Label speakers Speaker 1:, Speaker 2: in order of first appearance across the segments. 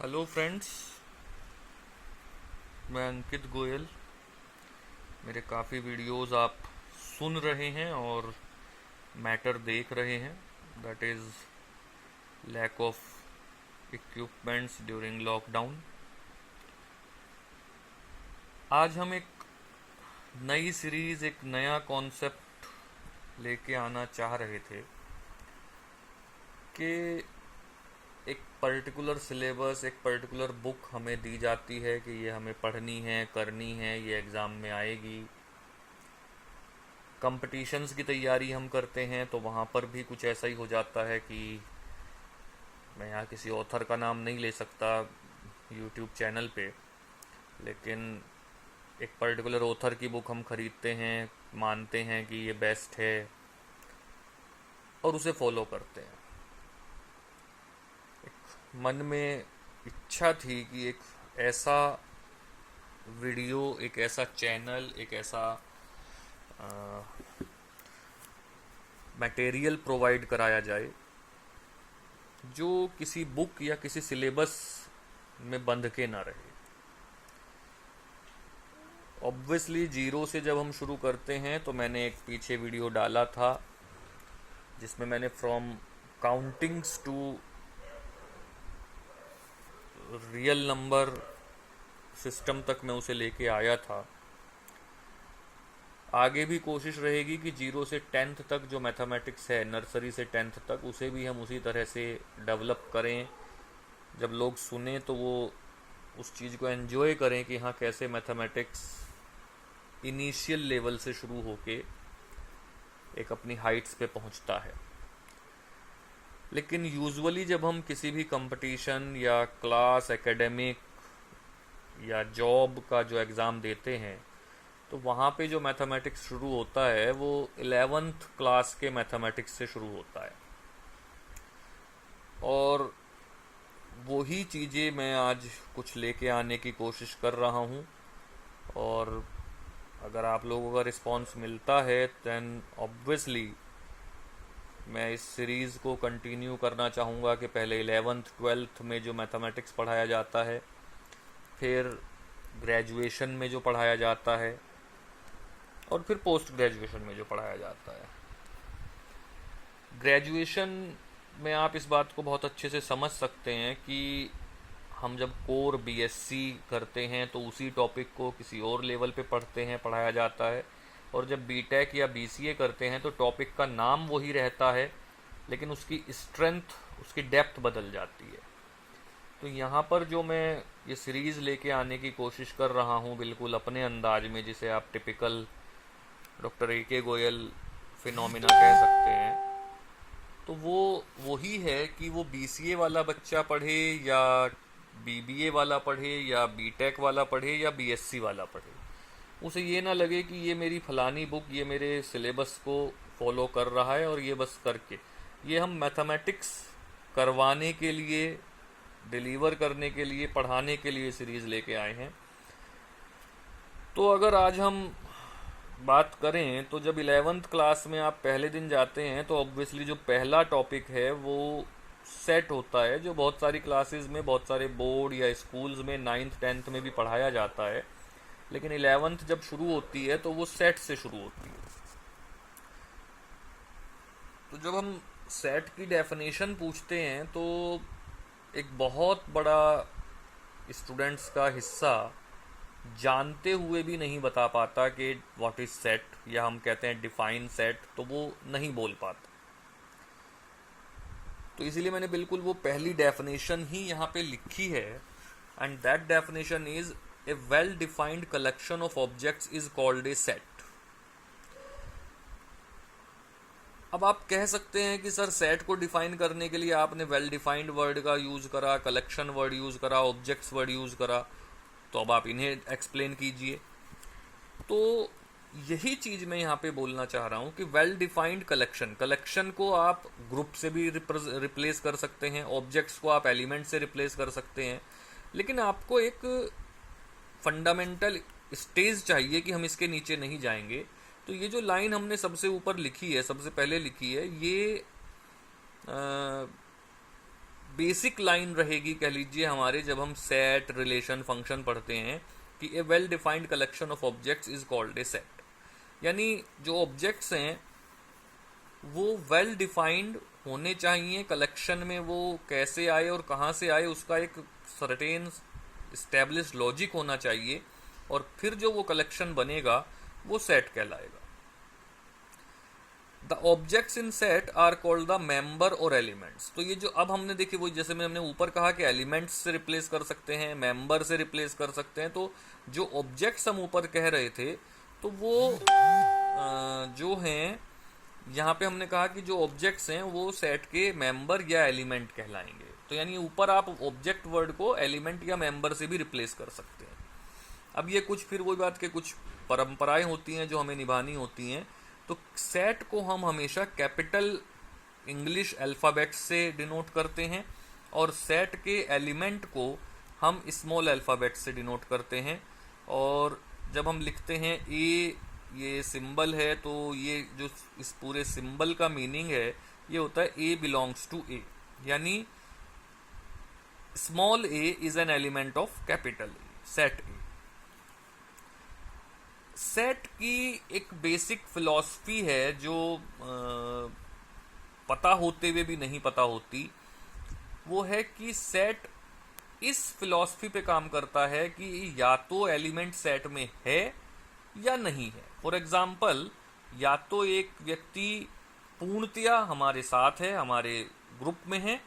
Speaker 1: Hello friends, मैं अंकित गोयल। मेरे काफ़ी वीडियोस आप सुन रहे हैं और मैटर देख रहे हैं, that is lack of equipments during lockdown. आज हम एक नई सीरीज़, एक नया कॉन्सेप्ट लेके आना चाह रहे थे कि एक पर्टिकुलर सिलेबस, एक पर्टिकुलर बुक हमें दी जाती है कि ये हमें पढ़नी है, करनी है, ये एग्ज़ाम में आएगी। कंपटीशंस की तैयारी हम करते हैं तो वहाँ पर भी कुछ ऐसा ही हो जाता है कि मैं यहाँ किसी ऑथर का नाम नहीं ले सकता यूट्यूब चैनल पे, लेकिन एक पर्टिकुलर ऑथर की बुक हम खरीदते हैं, मानते हैं कि ये बेस्ट है और उसे फॉलो करते हैं। मन में इच्छा थी कि एक ऐसा वीडियो, एक ऐसा चैनल, एक ऐसा मटेरियल प्रोवाइड कराया जाए जो किसी बुक या किसी सिलेबस में बंध के ना रहे। ऑब्वियसली जीरो से जब हम शुरू करते हैं तो मैंने एक पीछे वीडियो डाला था जिसमें मैंने from countings to real number system तक मैं उसे लेके आया था। आगे भी कोशिश रहेगी कि जीरो से टेंथ तक जो मैथमेटिक्स है, नर्सरी से टेंथ तक, उसे भी हम उसी तरह से डेवलप करें। जब लोग सुने तो वो उस चीज़ को एंजॉय करें कि हाँ, कैसे मैथमेटिक्स इनिशियल लेवल से शुरू होके एक अपनी हाइट्स पे पहुंचता है। लेकिन यूजुअली जब हम किसी भी कंपटीशन या क्लास, एकेडमिक या जॉब का जो एग्ज़ाम देते हैं तो वहाँ पे जो मैथमेटिक्स शुरू होता है वो 11th क्लास के मैथमेटिक्स से शुरू होता है। और वही चीज़ें मैं आज कुछ लेके आने की कोशिश कर रहा हूँ। और अगर आप लोगों का रिस्पांस मिलता है दैन ऑब्वियसली मैं इस सीरीज़ को कंटिन्यू करना चाहूँगा कि पहले 11th 12th में जो मैथमेटिक्स पढ़ाया जाता है, फिर ग्रेजुएशन में जो पढ़ाया जाता है, और फिर पोस्ट ग्रेजुएशन में जो पढ़ाया जाता है। ग्रेजुएशन में आप इस बात को बहुत अच्छे से समझ सकते हैं कि हम जब कोर बीएससी करते हैं तो उसी टॉपिक को किसी और लेवल पे पढ़ते हैं, पढ़ाया जाता है। और जब बीटेक या बीसीए करते हैं तो टॉपिक का नाम वही रहता है, लेकिन उसकी स्ट्रेंथ, उसकी डेप्थ बदल जाती है। तो यहाँ पर जो मैं ये सीरीज़ लेके आने की कोशिश कर रहा हूँ बिल्कुल अपने अंदाज में, जिसे आप टिपिकल डॉक्टर ए के गोयल फिनोमिना कह सकते हैं, तो वो वही है कि वो बीसीए वाला बच्चा पढ़े या बीबीए वाला पढ़े या बीटेक वाला पढ़े या बीएससी वाला पढ़े, उसे ये ना लगे कि ये मेरी फलानी बुक ये मेरे सिलेबस को फॉलो कर रहा है और ये बस करके, ये हम मैथमेटिक्स करवाने के लिए, डिलीवर करने के लिए, पढ़ाने के लिए सीरीज़ लेके आए हैं। तो अगर आज हम बात करें तो जब 11th क्लास में आप पहले दिन जाते हैं तो ऑब्वियसली जो पहला टॉपिक है वो सेट होता है, जो बहुत सारी क्लासेस में, बहुत सारे बोर्ड या स्कूल्स में 9th 10th में भी पढ़ाया जाता है। लेकिन 11th जब शुरू होती है तो वो सेट से शुरू होती है। तो जब हम सेट की डेफिनेशन पूछते हैं तो एक बहुत बड़ा स्टूडेंट्स का हिस्सा जानते हुए भी नहीं बता पाता कि व्हाट इज सेट, या हम कहते हैं डिफाइन सेट, तो वो नहीं बोल पाता। तो इसीलिए मैंने बिल्कुल वो पहली डेफिनेशन ही यहाँ पे लिखी है, and that definition is a well defined collection of objects is called a set. अब आप कह सकते हैं कि सर सेट को डिफाइन करने के लिए आपने वेल डिफाइंड वर्ड का यूज करा, कलेक्शन वर्ड यूज करा, ऑब्जेक्ट्स वर्ड यूज करा, तो अब आप इन्हें एक्सप्लेन कीजिए। तो यही चीज़ मैं यहाँ पे बोलना चाह रहा हूँ कि वेल डिफाइंड कलेक्शन, कलेक्शन को आप ग्रुप से भी रिप्लेस कर सकते हैं, ऑब्जेक्ट्स को आप एलिमेंट से रिप्लेस कर सकते हैं, लेकिन आपको एक फंडामेंटल स्टेज चाहिए कि हम इसके नीचे नहीं जाएंगे। तो ये जो लाइन हमने सबसे ऊपर लिखी है, सबसे पहले लिखी है, ये बेसिक लाइन रहेगी कह लीजिए हमारे, जब हम सेट रिलेशन फंक्शन पढ़ते हैं, कि a well defined collection of objects is called a set. यानी जो ऑब्जेक्ट्स हैं वो वेल डिफाइंड होने चाहिए, कलेक्शन में वो कैसे आए और कहाँ से आए उसका एक सर्टेन स्टैब्लिश लॉजिक होना चाहिए, और फिर जो वो कलेक्शन बनेगा वो सेट कहलाएगा। The objects in set are called the member और एलिमेंट्स। तो ये जो अब हमने देखे वो जैसे हमने ऊपर कहा कि एलिमेंट्स से रिप्लेस कर सकते हैं, मेंबर से रिप्लेस कर सकते हैं, तो जो ऑब्जेक्ट्स हम ऊपर कह रहे थे तो वो जो हैं यहाँ पे हमने कहा कि जो ऑब्जेक्ट्स हैं वो सेट के मेंबर या एलिमेंट कहलाएंगे। तो यानी ऊपर आप ऑब्जेक्ट वर्ड को एलिमेंट या मेंबर से भी रिप्लेस कर सकते हैं। अब ये कुछ फिर वही बात के कुछ परंपराएं होती हैं जो हमें निभानी होती हैं। तो सेट को हम हमेशा कैपिटल इंग्लिश अल्फ़ाबेट से डिनोट करते हैं, और सेट के एलिमेंट को हम स्मॉल अल्फ़ाबेट से डिनोट करते हैं। और जब हम लिखते हैं ए, ये सिंबल है, तो ये जो इस पूरे सिंबल का मीनिंग है ये होता है ए बिलोंग्स टू ए, यानी small A is an element of capital A, set A. Set की एक बेसिक फिलॉसफी है जो पता होते हुए भी नहीं पता होती, वो है कि सेट इस फिलॉसफी पे काम करता है कि या तो एलिमेंट सेट में है या नहीं है। फॉर एग्जाम्पल, या तो एक व्यक्ति पूर्णतया हमारे साथ है, हमारे ग्रुप में है,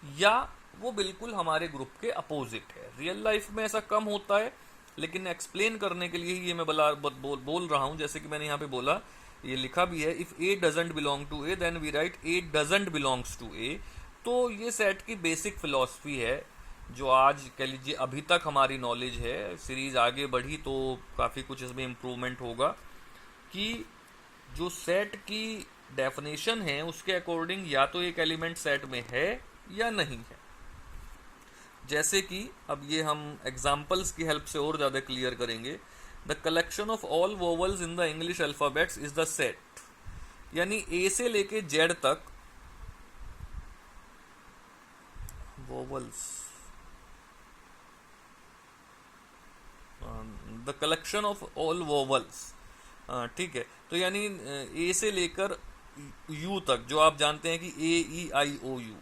Speaker 1: या वो बिल्कुल हमारे ग्रुप के अपोजिट है। रियल लाइफ में ऐसा कम होता है, लेकिन एक्सप्लेन करने के लिए ही ये मैं बोल रहा हूँ। जैसे कि मैंने यहाँ पे बोला, ये लिखा भी है, if a doesn't belong to A then we write a doesn't belongs to A. तो ये सेट की बेसिक फिलॉसफी है जो आज कह लीजिए अभी तक हमारी नॉलेज है। सीरीज आगे बढ़ी तो काफ़ी कुछ इसमें इम्प्रूवमेंट होगा, कि जो सेट की डेफिनेशन है उसके अकॉर्डिंग या तो एक एलिमेंट सेट में है या नहीं है। जैसे कि अब ये हम एग्जाम्पल्स की हेल्प से और ज़्यादा क्लियर करेंगे। The collection of all vowels in the English alphabets is the set, यानी ए से लेके जेड तक vowels, the collection of all vowels, ठीक है। तो यानी ए से लेकर यू तक, जो आप जानते हैं कि ए ई आई ओ यू,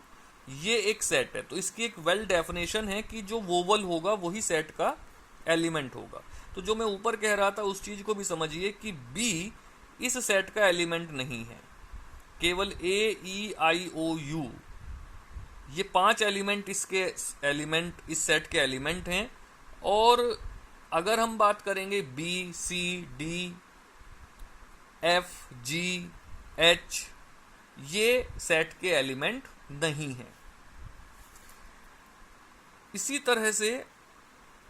Speaker 1: ये एक सेट है। तो इसकी एक वेल डेफिनेशन है कि जो वोवल होगा वही सेट का एलिमेंट होगा। तो जो मैं ऊपर कह रहा था उस चीज को भी समझिए कि बी इस सेट का एलिमेंट नहीं है, केवल ए ई आई ओ यू, ये 5 एलिमेंट इसके एलिमेंट, इस सेट के एलिमेंट हैं। और अगर हम बात करेंगे B C D F G H, ये सेट के एलिमेंट नहीं है। इसी तरह से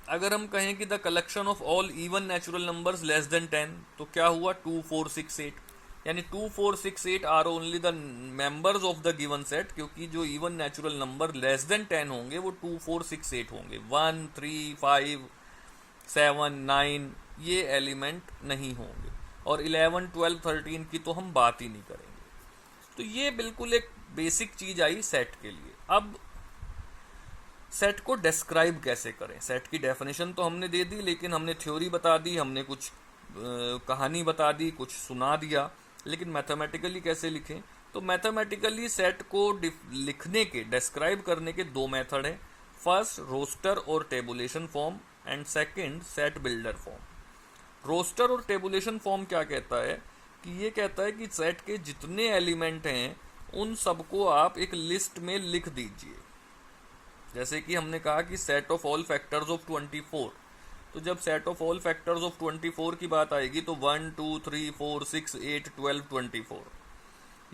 Speaker 1: अगर हम कहें कि the collection of all even natural numbers less than 10, तो क्या हुआ 2 4 6 8, यानी 2 4 6 8 are only the members of the given set, क्योंकि जो even natural number less than 10 होंगे वो 2 4 6 8 होंगे। 1 3 5 7 9 ये एलिमेंट नहीं होंगे, और 11 12 13 की तो हम बात ही नहीं करेंगे। तो ये बिल्कुल एक बेसिक चीज आई सेट के लिए। अब सेट को डिस्क्राइब कैसे करें? सेट की डेफिनेशन तो हमने दे दी, लेकिन हमने थ्योरी बता दी, हमने कुछ कहानी बता दी, कुछ सुना दिया, लेकिन मैथमेटिकली कैसे लिखें? तो मैथमेटिकली सेट को लिखने के, डिस्क्राइब करने के 2 मेथड हैं। फर्स्ट रोस्टर और tabulation form, and second set builder form. Roster और टेबुलेशन फॉर्म क्या कहता है कि ये कहता है कि सेट के जितने एलिमेंट हैं उन सबको आप एक लिस्ट में लिख दीजिए। जैसे कि हमने कहा कि set of all factors of 24, तो जब set of all factors of 24 की बात आएगी तो 1 2 3 4 6 8 12 24,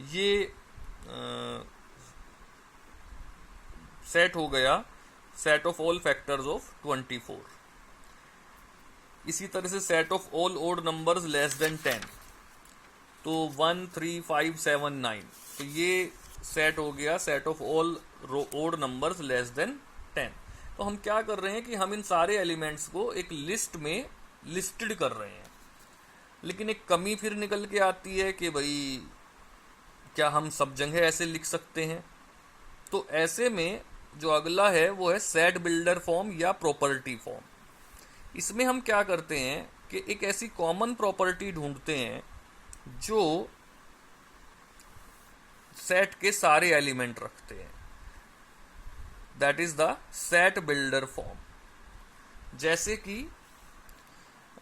Speaker 1: ये सेट हो गया set of all factors of 24। इसी तरह से set of all odd numbers less than 10, तो 1 3 5 7 9, तो ये सेट हो गया set of all odd numbers less than 10। तो हम क्या कर रहे हैं कि हम इन सारे एलिमेंट्स को एक लिस्ट में लिस्टेड कर रहे हैं। लेकिन एक कमी फिर निकल के आती है कि भाई क्या हम सब जगह ऐसे लिख सकते हैं? तो ऐसे में जो अगला है वो है सेट बिल्डर फॉर्म या प्रॉपर्टी फॉर्म। इसमें हम क्या करते हैं कि एक ऐसी कॉमन प्रॉपर्टी ढूंढते हैं जो सेट के सारे एलिमेंट रखते हैं, that is the set builder form. जैसे कि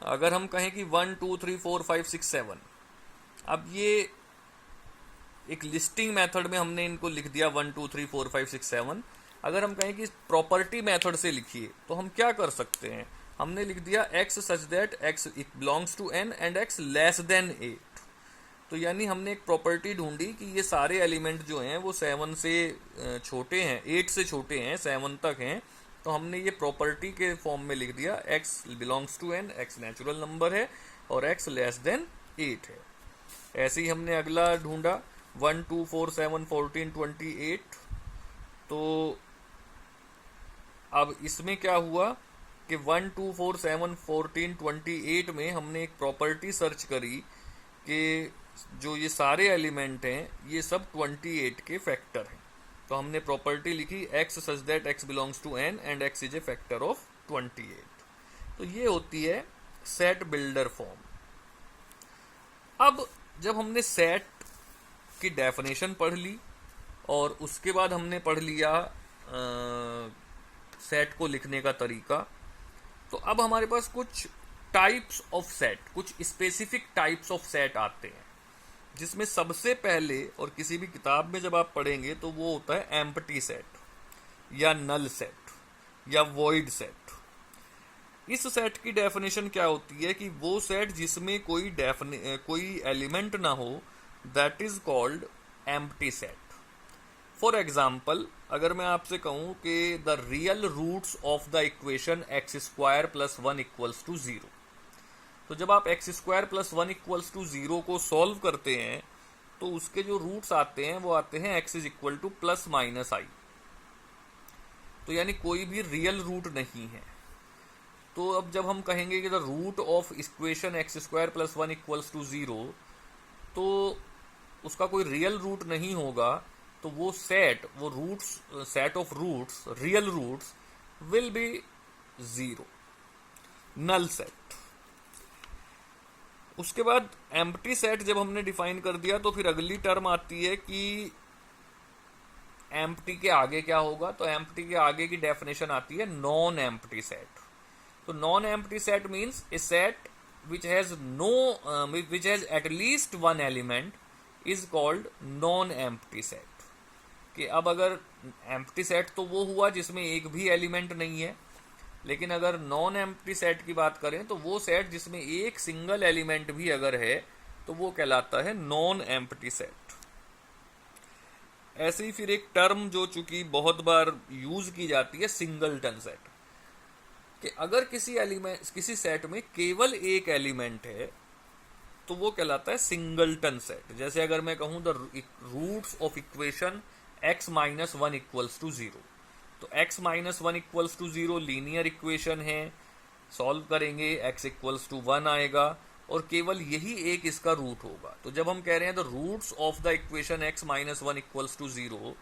Speaker 1: अगर हम कहें कि 1 2 3 4 5 6 7, अब ये एक लिस्टिंग मेथड में हमने इनको लिख दिया 1 2 3 4 5 6 7। अगर हम कहें कि प्रॉपर्टी मेथड से लिखिए तो हम क्या कर सकते हैं, हमने लिख दिया x such that x belongs to n and x less than 8। तो यानी हमने एक प्रॉपर्टी ढूंढी कि ये सारे एलिमेंट जो हैं वो 7 से छोटे हैं, 8 से छोटे हैं, 7 तक हैं। तो हमने ये प्रॉपर्टी के फॉर्म में लिख दिया x belongs to n, x natural number है और x लेस देन 8 है। ऐसे ही हमने अगला ढूंढा 1 2 4 7 14 28। तो अब इसमें क्या हुआ कि 1 2 4 7 14 28 में हमने एक प्रॉपर्टी सर्च करी कि जो ये सारे एलिमेंट हैं ये सब 28 के फैक्टर हैं। तो हमने प्रॉपर्टी लिखी x such that x belongs to n and x is a factor of 28। तो ये होती है सेट बिल्डर फॉर्म। अब जब हमने सेट की डेफिनेशन पढ़ ली और उसके बाद हमने पढ़ लिया सेट को लिखने का तरीका, तो अब हमारे पास कुछ टाइप्स ऑफ सेट, कुछ स्पेसिफिक टाइप्स ऑफ सेट आते हैं, जिसमें सबसे पहले, और किसी भी किताब में जब आप पढ़ेंगे तो वो होता है एम्प्टी सेट या नल सेट या वॉइड सेट। इस सेट की डेफिनेशन क्या होती है कि वो सेट जिसमें कोई एलिमेंट ना हो, that is called empty set. For example, अगर मैं आपसे कहूं कि the real roots of the equation x square plus 1 equals to 0, तो जब आप x square plus 1 equals to 0 को सॉल्व करते हैं तो उसके जो रूट्स आते हैं वो आते हैं x is equal to plus minus i. तो यानी कोई भी रियल रूट नहीं है। तो अब जब हम कहेंगे कि the root of equation x square plus 1 equals to 0, तो उसका कोई रियल रूट नहीं होगा, तो वो roots, set of roots, real roots will be 0, null set. उसके बाद एम्प्टी सेट जब हमने डिफाइन कर दिया तो फिर अगली टर्म आती है कि एम्प्टी के आगे क्या होगा। तो एम्प्टी के आगे की डेफिनेशन आती है नॉन एम्प्टी सेट। तो non empty set means A set which has at least one element is called non empty set। कि अब अगर एम्प्टी सेट तो वो हुआ जिसमें एक भी एलिमेंट नहीं है, लेकिन अगर नॉन एम्प्टी सेट की बात करें तो वो सेट जिसमें एक सिंगल एलिमेंट भी अगर है तो वो कहलाता है नॉन एम्प्टी सेट। ऐसे ही फिर एक टर्म जो चूंकि बहुत बार यूज की जाती है, सिंगलटन सेट, कि अगर किसी सेट में केवल एक एलिमेंट है तो वो कहलाता है सिंगलटन सेट। जैसे अगर मैं कहूं the roots of equation x minus 1 equals to 0, तो x minus 1 equals to 0 linear equation है, सॉल्व करेंगे x इक्वल्स टू 1 आएगा और केवल यही एक इसका रूट होगा। तो जब हम कह रहे हैं the roots of the equation x minus 1 equals to 0,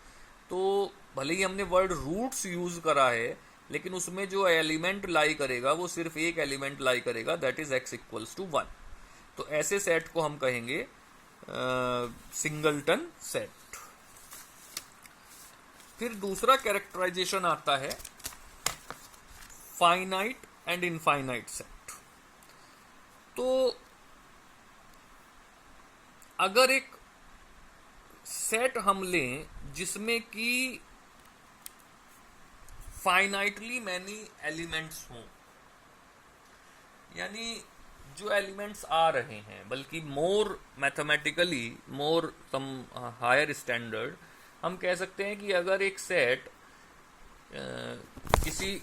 Speaker 1: तो भले ही हमने वर्ड रूट्स यूज करा है, लेकिन उसमें जो एलिमेंट लाई करेगा वो सिर्फ एक एलिमेंट लाई करेगा, that is x equals to 1। तो ऐसे सेट को हम कहेंगे सिंगलटन सेट। फिर दूसरा कैरेक्टराइजेशन आता है फाइनाइट एंड इनफाइनाइट सेट। तो अगर एक सेट हम लें जिसमें कि फाइनाइटली मैनी एलिमेंट्स हों, यानी जो एलिमेंट्स आ रहे हैं, बल्कि more mathematically, more some higher standard, हम कह सकते हैं कि अगर एक सेट किसी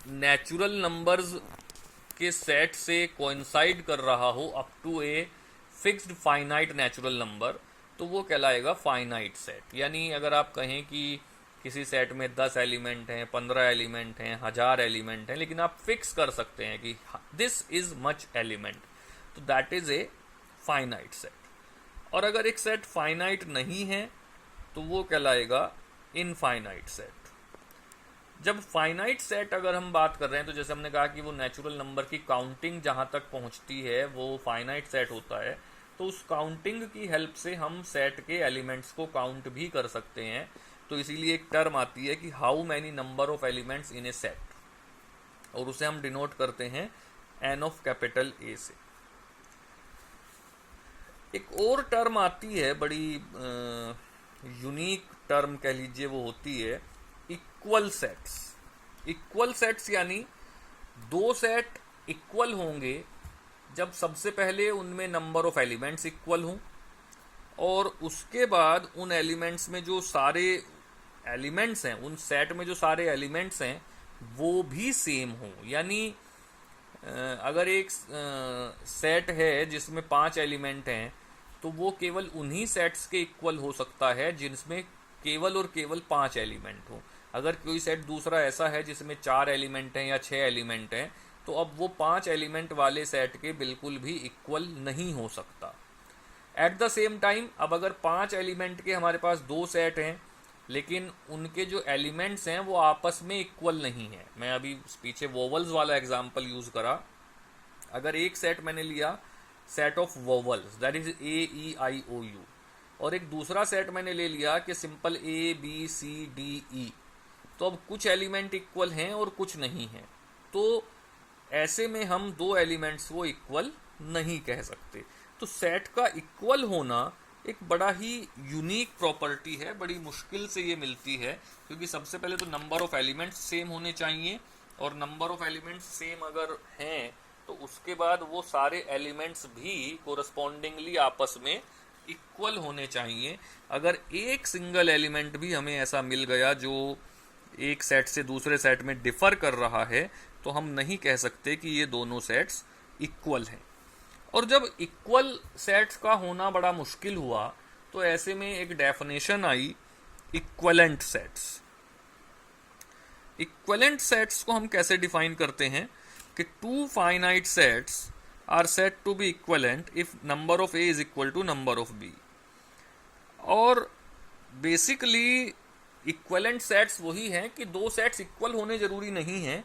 Speaker 1: नेचुरल नंबर्स के सेट से कोइंसाइड कर रहा हो up to a fixed finite natural number, तो वो कहलाएगा फाइनाइट सेट। यानी अगर आप कहें कि किसी सेट में 10 एलिमेंट हैं, 15 एलिमेंट हैं, 1000 एलिमेंट हैं, लेकिन आप फिक्स कर सकते हैं कि दिस इज मच एलिमेंट, तो that is a finite set. और अगर एक सेट फाइनाइट नहीं है तो वो कहलाएगा इनफाइनाइट सेट। जब फाइनाइट सेट अगर हम बात कर रहे हैं तो जैसे हमने कहा कि वो नेचुरल नंबर की काउंटिंग जहाँ तक पहुँचती है वो फाइनाइट सेट होता है, तो उस काउंटिंग की हेल्प से हम सेट के एलिमेंट्स को काउंट भी कर सकते हैं। तो इसीलिए एक टर्म आती है कि how many number of elements in A set, और उसे हम डिनोट करते हैं एन ऑफ कैपिटल ए से। एक और टर्म आती है, बड़ी यूनिक टर्म कह लीजिए, वो होती है इक्वल सेट्स। इक्वल सेट्स यानी दो सेट इक्वल होंगे जब सबसे पहले उनमें नंबर ऑफ एलिमेंट्स इक्वल हों, और उसके बाद उन एलिमेंट्स में जो सारे एलिमेंट्स हैं, उन सेट में जो सारे एलिमेंट्स हैं वो भी सेम हों। यानी अगर एक सेट है जिसमें 5 एलिमेंट हैं तो वो केवल उन्हीं सेट्स के इक्वल हो सकता है जिनमें केवल और केवल 5 एलिमेंट हो। अगर कोई सेट दूसरा ऐसा है जिसमें 4 एलिमेंट हैं या 6 एलिमेंट हैं, तो अब वो 5 एलिमेंट वाले सेट के बिल्कुल भी इक्वल नहीं हो सकता। एट द सेम टाइम, अब अगर 5 एलिमेंट के हमारे पास 2 सेट हैं लेकिन उनके जो एलिमेंट्स हैं वो आपस में इक्वल नहीं है। मैं अभी पीछे वोवल्स वाला एग्जांपल यूज करा। अगर एक सेट मैंने लिया set of vowels, that is AEIOU, और एक दूसरा सेट मैंने ले लिया कि सिंपल ABCDE, तो अब कुछ एलिमेंट इक्वल हैं और कुछ नहीं हैं। तो ऐसे में हम दो एलिमेंट्स को इक्वल नहीं कह सकते। तो सेट का इक्वल होना एक बड़ा ही यूनिक प्रॉपर्टी है, बड़ी मुश्किल से ये मिलती है, क्योंकि सबसे पहले तो नंबर ऑफ एलिमेंट्स सेम होने चाहिए, और नंबर ऑफ एलिमेंट्स सेम अगर हैं तो उसके बाद वो सारे एलिमेंट्स भी कोरस्पॉन्डिंगली आपस में इक्वल होने चाहिए। अगर एक सिंगल एलिमेंट भी हमें ऐसा मिल गया जो एक सेट से दूसरे सेट में डिफर कर रहा है, तो हम नहीं कह सकते कि ये दोनों सेट्स इक्वल हैं। और जब इक्वल सेट्स का होना बड़ा मुश्किल हुआ तो ऐसे में एक डेफिनेशन आई इक्विवेलेंट सेट्स। इक्विवेलेंट सेट्स को हम कैसे डिफाइन करते हैं कि two finite sets are said to be equivalent if number of A is equal to number of B. और बेसिकली इक्विवेलेंट सेट्स वही हैं कि दो सेट्स इक्वल होने जरूरी नहीं हैं,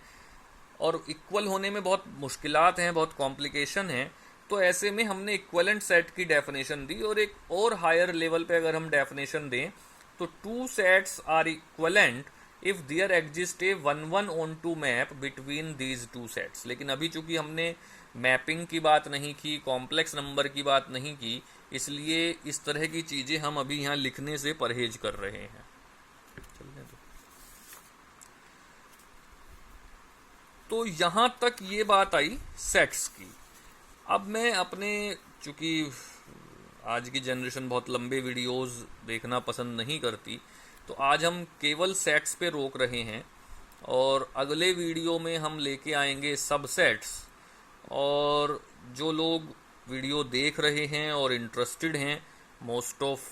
Speaker 1: और इक्वल होने में बहुत मुश्किलात हैं, बहुत कॉम्प्लिकेशन हैं। तो ऐसे में हमने इक्विवेलेंट सेट की डेफिनेशन दी, और एक और हायर लेवल पे अगर हम डेफिनेशन दें तो two sets are equivalent if there exist a 1-1 onto map between these two sets. लेकिन अभी चूंकि हमने मैपिंग की बात नहीं की, कॉम्प्लेक्स नंबर की बात नहीं की, इसलिए इस तरह की चीजें हम अभी यहाँ लिखने से परहेज कर रहे हैं। चलने दो। तो यहां तक ये बात आई सेट्स की। अब मैं अपने, चूंकि आज की जनरेशन बहुत लंबे वीडियोस देखना पसंद नहीं करती, तो आज हम केवल सेट्स पे रोक रहे हैं, और अगले वीडियो में हम लेके आएंगे सबसेट्स। और जो लोग वीडियो देख रहे हैं और इंटरेस्टेड हैं, मोस्ट ऑफ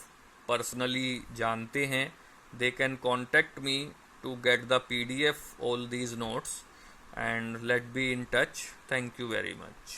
Speaker 1: पर्सनली जानते हैं, they can contact me to get the PDF all these notes, and let's be in touch. Thank you very much.